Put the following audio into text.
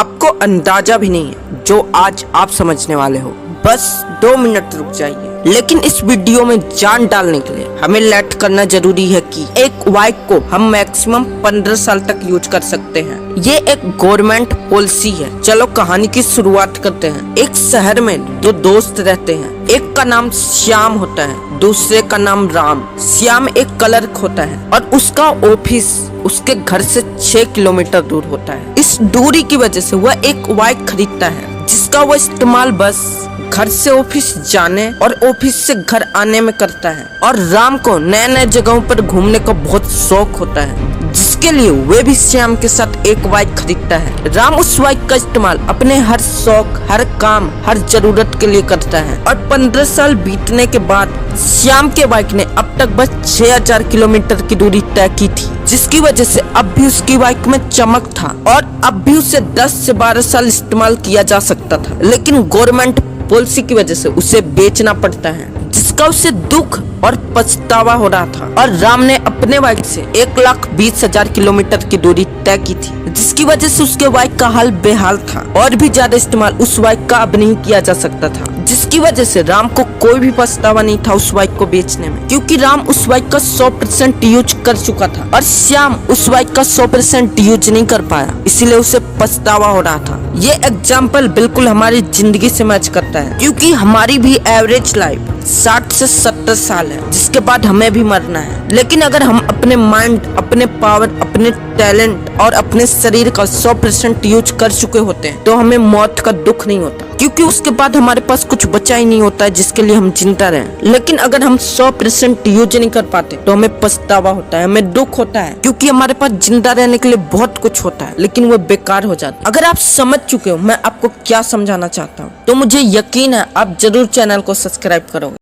आपको अंदाजा भी नहीं है जो आज आप समझने वाले हो। बस 2 मिनट रुक जाइए। लेकिन इस वीडियो में जान डालने के लिए हमें लेट करना जरूरी है कि एक बाइक को हम मैक्सिमम 15 साल तक यूज कर सकते हैं। ये एक गवर्नमेंट पॉलिसी है। चलो कहानी की शुरुआत करते हैं। एक शहर में 2 दोस्त रहते हैं। एक का नाम श्याम होता है, दूसरे का नाम राम। श्याम एक क्लर्क होता है और उसका ऑफिस उसके घर से 6 किलोमीटर दूर होता है। इस दूरी की वजह से वह एक बाइक खरीदता है जिसका वह इस्तेमाल बस घर से ऑफिस जाने और ऑफिस से घर आने में करता है। और राम को नए नए जगहों पर घूमने का बहुत शौक होता है, जिसके लिए वे भी श्याम के साथ एक बाइक खरीदता है। राम उस बाइक का इस्तेमाल अपने हर शौक, हर काम, हर जरूरत के लिए करता है। और 15 साल बीतने के बाद श्याम के बाइक ने अब तक बस 6000 किलोमीटर की दूरी तय की थी, जिसकी वजह से अब भी उसकी बाइक में चमक था और अब भी उसे 10 से 12 साल इस्तेमाल किया जा सकता था। लेकिन गवर्नमेंट पॉलिसी की वजह से उसे बेचना पड़ता है, जिसका उसे दुख और पछतावा हो रहा था। और राम ने अपने बाइक से 1,20,000 किलोमीटर की दूरी तय की थी, जिसकी वजह से उसके बाइक का हाल बेहाल था और भी ज्यादा इस्तेमाल उस बाइक का अब नहीं किया जा सकता था, जिसकी वजह से राम को कोई भी पछतावा नहीं था उस बाइक को बेचने में, क्योंकि राम उस बाइक का 100% यूज कर चुका था और श्याम उस बाइक का 100% यूज नहीं कर पाया, इसीलिए उसे पछतावा हो रहा था। ये एग्जाम्पल बिल्कुल हमारी जिंदगी से मैच करता है, क्योंकि हमारी भी एवरेज लाइफ 60 से 70 साल है, जिसके बाद हमें भी मरना है। लेकिन अगर हम अपने माइंड, अपने पावर, अपने टैलेंट और अपने शरीर का 100% यूज कर चुके होते हैं तो हमें मौत का दुख नहीं होता, क्योंकि उसके बाद हमारे पास कुछ बचा ही नहीं होता है जिसके लिए हम जिंदा रहें। लेकिन अगर हम 100% यूज नहीं कर पाते तो हमें पछतावा होता है, हमें दुख होता है, क्योंकि हमारे पास जिंदा रहने के लिए बहुत कुछ होता है लेकिन वो बेकार हो जाता है। अगर आप समझ चुके हो मैं आपको क्या समझाना चाहता हूँ तो मुझे यकीन है आप जरूर चैनल को सब्सक्राइब करोगे।